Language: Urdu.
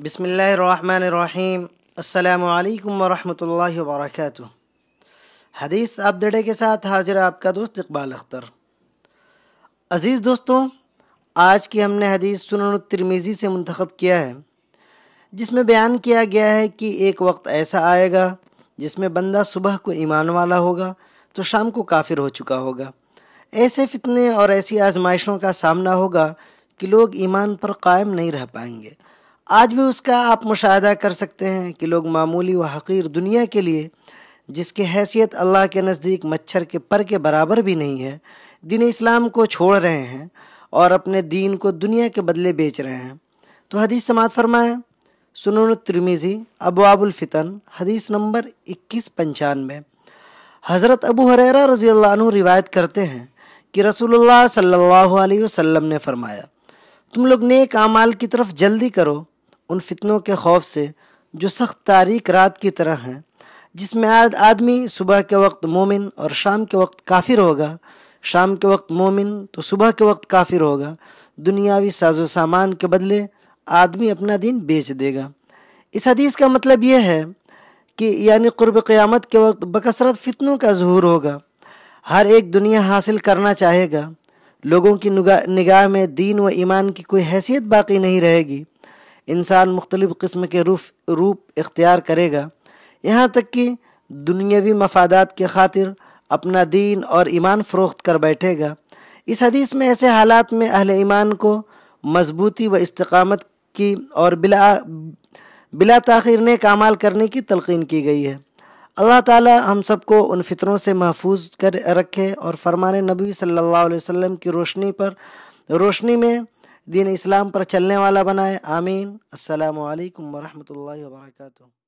بسم اللہ الرحمن الرحیم۔ السلام علیکم ورحمۃ اللہ وبرکاتہ۔ حدیث آپ دڑے کے ساتھ حاضر آپ کا دوست اقبال اختر۔ عزیز دوستوں، آج کی ہم نے حدیث سنن الترمذی سے منتخب کیا ہے، جس میں بیان کیا گیا ہے کہ ایک وقت ایسا آئے گا جس میں بندہ صبح کو ایمان والا ہوگا تو شام کو کافر ہو چکا ہوگا۔ ایسے فتنے اور ایسی آزمائشوں کا سامنا ہوگا کہ لوگ ایمان پر قائم نہیں رہ پائیں گے۔ آج بھی اس کا آپ مشاہدہ کر سکتے ہیں کہ لوگ معمولی و حقیر دنیا کے لیے، جس کی حیثیت اللہ کے نزدیک مچھر کے پر کے برابر بھی نہیں ہے، دین اسلام کو چھوڑ رہے ہیں اور اپنے دین کو دنیا کے بدلے بیچ رہے ہیں۔ تو حدیث سماعت فرمائیں۔ سنن الترمذی ابواب الفتن، حدیث نمبر 2195۔ حضرت ابو ہریرہ رضی اللہ عنہ روایت کرتے ہیں کہ رسول اللہ صلی اللہ علیہ وسلم نے فرمایا، تم لوگ نیک اعمال کی طرف جلدی کرو، ان فتنوں کے خوف سے جو سخت تاریک رات کی طرح ہیں، جس میں آدمی صبح کے وقت مومن اور شام کے وقت کافر ہوگا، شام کے وقت مومن تو صبح کے وقت کافر ہوگا۔ دنیاوی ساز و سامان کے بدلے آدمی اپنا دین بیچ دے گا۔ اس حدیث کا مطلب یہ ہے کہ یعنی قرب قیامت کے وقت بکثرت فتنوں کا ظہور ہوگا۔ ہر ایک دنیا حاصل کرنا چاہے گا، لوگوں کی نگاہ میں دین و ایمان کی کوئی حیثیت باقی نہیں رہے گی۔ انسان مختلف قسم کے روپ اختیار کرے گا، یہاں تک کہ دنیاوی مفادات کی خاطر اپنا دین اور ایمان فروخت کر بیٹھے گا۔ اس حدیث میں ایسے حالات میں اہل ایمان کو مضبوطی و استقامت کی اور بلا تاخیر نیک اعمال کرنے کی تلقین کی گئی ہے۔ اللہ تعالی ہم سب کو ان فتنوں سے محفوظ کر رکھے اور فرمان نبی صلی اللہ علیہ وسلم کی روشنی میں دین اسلام پر چلنے والا بنائے۔ آمین۔ السلام علیکم ورحمۃ اللہ وبرکاتہ۔